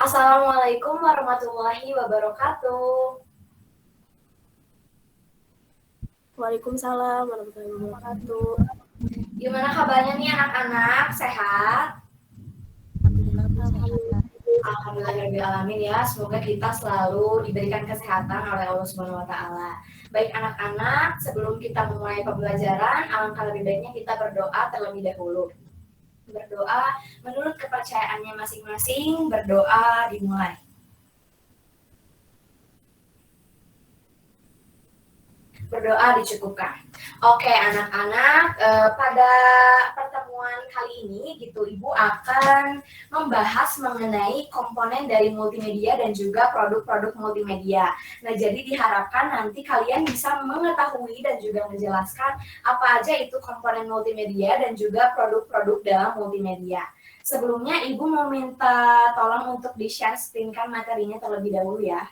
Assalamualaikum warahmatullahi wabarakatuh. Waalaikumsalam warahmatullahi wabarakatuh. Gimana kabarnya nih anak-anak? Sehat? Alhamdulillah. Alhamdulillahirrahmanirrahim ya. Semoga kita selalu diberikan kesehatan oleh Allah Subhanahu wa taala. Baik anak-anak, sebelum kita memulai pembelajaran, alangkah lebih baiknya kita berdoa terlebih dahulu. Berdoa menurut kepercayaannya masing-masing, berdoa dimulai. Berdoa dicukupkan. Oke anak-anak, pada pertemuan kali ini gitu Ibu akan membahas mengenai komponen dari multimedia dan juga produk-produk multimedia. Nah jadi diharapkan nanti kalian bisa mengetahui dan juga menjelaskan apa aja itu komponen multimedia dan juga produk-produk dalam multimedia. Sebelumnya Ibu mau minta tolong untuk di-share screen-kan materinya terlebih dahulu ya.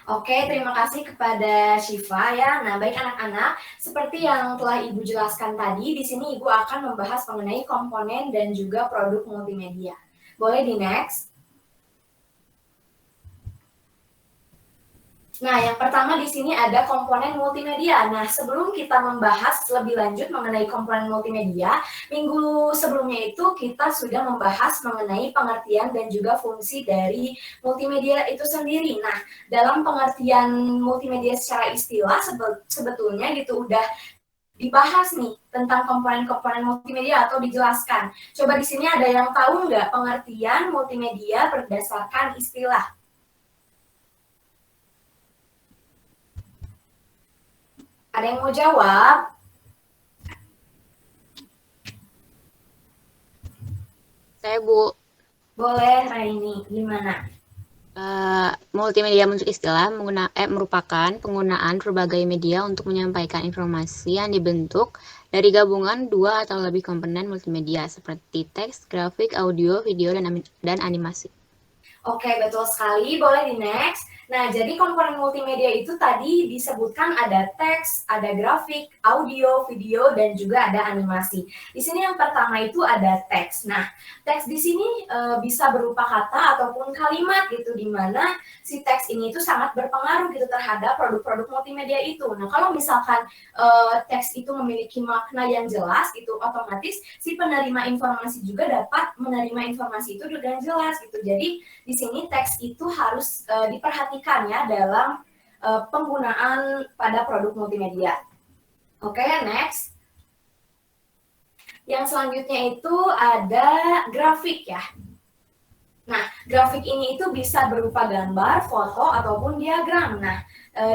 Oke, terima kasih kepada Syifa ya. Nah, baik anak-anak, seperti yang telah Ibu jelaskan tadi, di sini Ibu akan membahas mengenai komponen dan juga produk multimedia. Boleh di next? Nah, yang pertama di sini ada komponen multimedia. Nah, sebelum kita membahas lebih lanjut mengenai komponen multimedia, minggu sebelumnya itu kita sudah membahas mengenai pengertian dan juga fungsi dari multimedia itu sendiri. Nah, dalam pengertian multimedia secara istilah sebetulnya gitu udah dibahas nih tentang komponen-komponen multimedia atau dijelaskan. Coba di sini ada yang tahu nggak pengertian multimedia berdasarkan istilah? Ada yang mau jawab? Saya Bu. Boleh, Raini. Gimana? Multimedia menurut istilah merupakan penggunaan berbagai media untuk menyampaikan informasi yang dibentuk dari gabungan dua atau lebih komponen multimedia seperti teks, grafik, audio, video, dan animasi. Oke, betul sekali. Boleh di next. Nah, jadi komponen multimedia itu tadi disebutkan ada teks, ada grafik, audio, video, dan juga ada animasi. Di sini yang pertama itu ada teks. Nah, teks di sini bisa berupa kata ataupun kalimat gitu, di mana si teks ini itu sangat berpengaruh gitu terhadap produk-produk multimedia itu. Nah, kalau misalkan teks itu memiliki makna yang jelas gitu, otomatis si penerima informasi juga dapat menerima informasi itu dengan jelas gitu. Jadi di sini teks itu harus diperhatikan ya dalam penggunaan pada produk multimedia. Oke, next. Yang selanjutnya itu ada grafik ya. Nah, grafik ini itu bisa berupa gambar, foto, ataupun diagram. Nah,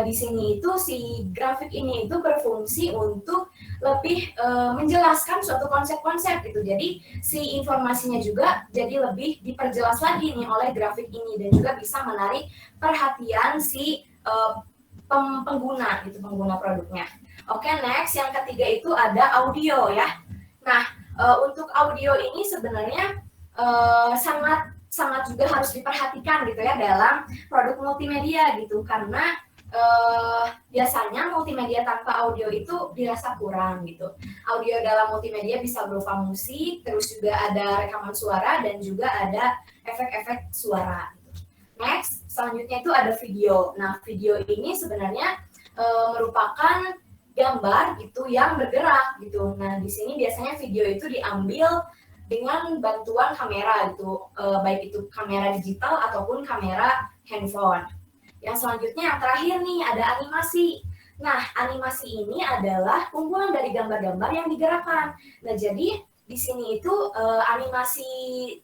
di sini itu si grafik ini itu berfungsi untuk lebih menjelaskan suatu konsep-konsep gitu. Jadi, si informasinya juga jadi lebih diperjelas lagi nih oleh grafik ini dan juga bisa menarik perhatian si pengguna gitu, pengguna produknya. Oke, next. Yang ketiga itu ada audio ya. Nah, untuk audio ini sebenarnya sangat juga harus diperhatikan gitu ya dalam produk multimedia gitu karena biasanya multimedia tanpa audio itu dirasa kurang gitu. Audio dalam multimedia bisa berupa musik, terus juga ada rekaman suara dan juga ada efek-efek suara. Next, selanjutnya itu ada video. Nah, video ini sebenarnya merupakan gambar gitu yang bergerak gitu. Nah, di sini biasanya video itu diambil dengan bantuan kamera gitu, baik itu kamera digital ataupun kamera handphone. Yang selanjutnya yang terakhir nih ada animasi. Nah, animasi ini adalah kumpulan dari gambar-gambar yang digerakkan. Nah, jadi di sini itu animasi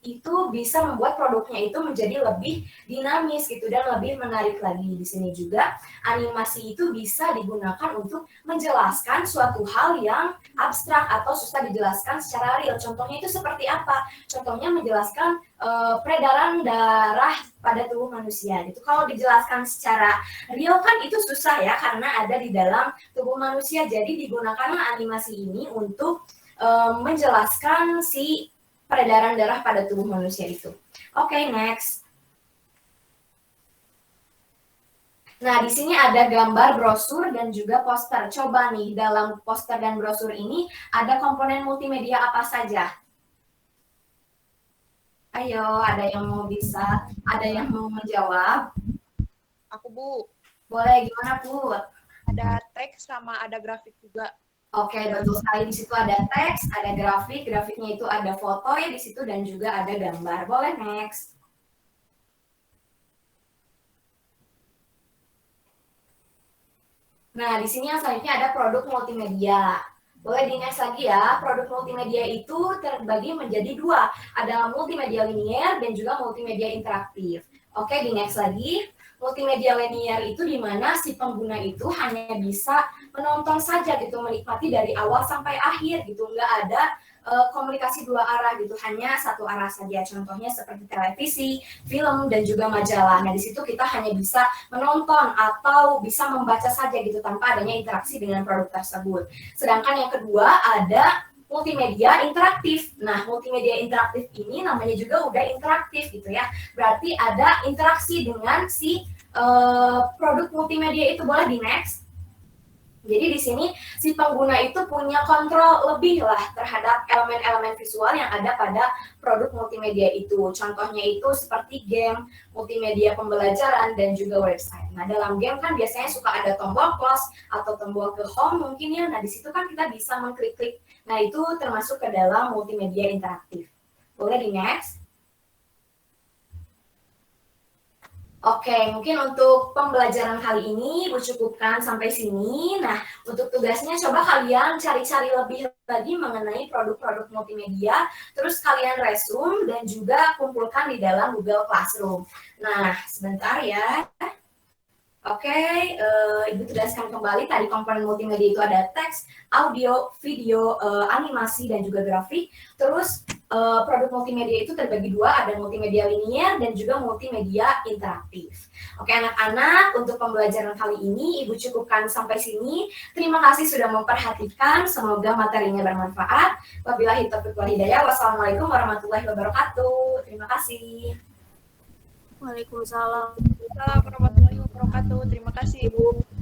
itu bisa membuat produknya itu menjadi lebih dinamis gitu dan lebih menarik lagi. Di sini juga animasi itu bisa digunakan untuk menjelaskan suatu hal yang abstrak atau susah dijelaskan secara real. Contohnya itu seperti apa? Contohnya menjelaskan peredaran darah pada tubuh manusia. Itu kalau dijelaskan secara real kan itu susah ya karena ada di dalam tubuh manusia. Jadi digunakanlah animasi ini untuk menjelaskan si peredaran darah pada tubuh manusia itu. Oke, next. Nah, di sini ada gambar brosur dan juga poster. Coba nih, dalam poster dan brosur ini ada komponen multimedia apa saja? Ayo, ada yang mau ada yang mau menjawab? Aku, Bu. Boleh, gimana, Bu? Ada teks sama ada grafik juga. Oke, betul sekali. Di situ ada teks, ada grafik. Grafiknya itu ada foto ya di situ dan juga ada gambar. Boleh, next. Nah, di sini yang selanjutnya ada produk multimedia. Boleh di next lagi ya. Produk multimedia itu terbagi menjadi dua. Ada multimedia linear dan juga multimedia interaktif. Oke, di next lagi. Multimedia linear itu di mana si pengguna itu hanya bisa menonton saja gitu, menikmati dari awal sampai akhir gitu. Nggak ada komunikasi dua arah gitu, hanya satu arah saja. Contohnya seperti televisi, film, dan juga majalah. Nah, di situ kita hanya bisa menonton atau bisa membaca saja gitu tanpa adanya interaksi dengan produk tersebut. Sedangkan yang kedua ada multimedia interaktif. Nah, multimedia interaktif ini namanya juga udah interaktif gitu ya. Berarti ada interaksi dengan si produk multimedia itu. Boleh di next. Jadi di sini si pengguna itu punya kontrol lebih lah terhadap elemen-elemen visual yang ada pada produk multimedia itu. Contohnya itu seperti game, multimedia pembelajaran, dan juga website. Nah, dalam game kan biasanya suka ada tombol close atau tombol ke home mungkin ya. Nah, di situ kan kita bisa mengklik-klik. Nah, itu termasuk ke dalam multimedia interaktif. Boleh di next. Oke, mungkin untuk pembelajaran kali ini Ibu cukupkan sampai sini. Nah, untuk tugasnya coba kalian cari-cari lebih lagi mengenai produk-produk multimedia, terus kalian resume dan juga kumpulkan di dalam Google Classroom. Nah, sebentar ya. Oke, Ibu tugaskan kembali. Tadi komponen multimedia itu ada teks, audio, video, animasi, dan juga grafik. Terus produk multimedia itu terbagi dua, ada multimedia linear dan juga multimedia interaktif. Oke anak-anak, untuk pembelajaran kali ini Ibu cukupkan sampai sini. Terima kasih sudah memperhatikan, semoga materinya bermanfaat. Wabillahi taufiq wal hidayah. Wassalamualaikum warahmatullahi wabarakatuh. Terima kasih. Waalaikumsalam. Waalaikumsalam warahmatullahi wabarakatuh. Terima kasih, Ibu.